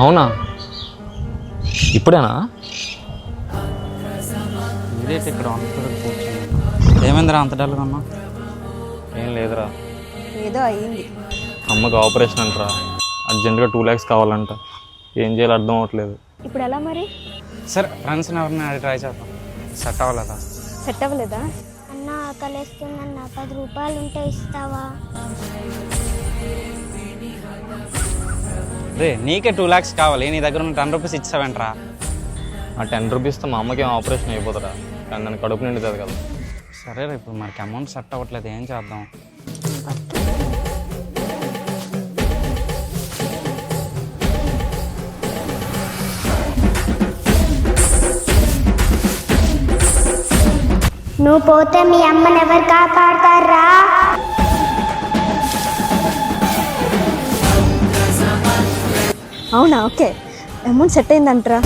అవునా? ఇప్పుడేనా? ఇదేంటి ఇక్కడ హాస్పిటల్ కూర్చొని ఏమైందిరా అంత డల్గా ఉన్నా? ఏం లేదురా, ఏదో అయ్యింది. అమ్మకి ఆపరేషన్ అంటరా, అర్జెంటుగా 2 lakhs కావాలంట. ఏం చేయాలో అర్థం అవ్వట్లేదు. ఇప్పుడు ఎలా మరి? సరే ఫ్రెండ్స్ని ఎవరిని అది ట్రై చేద్దాం. సెట్ అవ్వలేదా? సెట్ అవ్వలేదా? అన్న ఆకలేస్తుందన్న 10 రూపాయలు ఉంటే ఇస్తావా? రే నీకే 2 lakhs కావాలి, నీ దగ్గర ఉన్న 10 రూపీస్ ఇచ్చావేంట్రా? ఆ 10 రూపీస్తో మా అమ్మకి ఏం ఆపరేషన్ అయిపోతుందా? కానీ నన్ను కడుపు నిండుతుంది కదా. సరే రే, ఇప్పుడు మనకి అమౌంట్ సెట్ అవ్వట్లేదు, ఏం చేద్దాం? నువ్వు పోతే మీ అమ్మని ఎవరు కాపాడతారా? అవునా? Okay, amount set అయిందంటరా.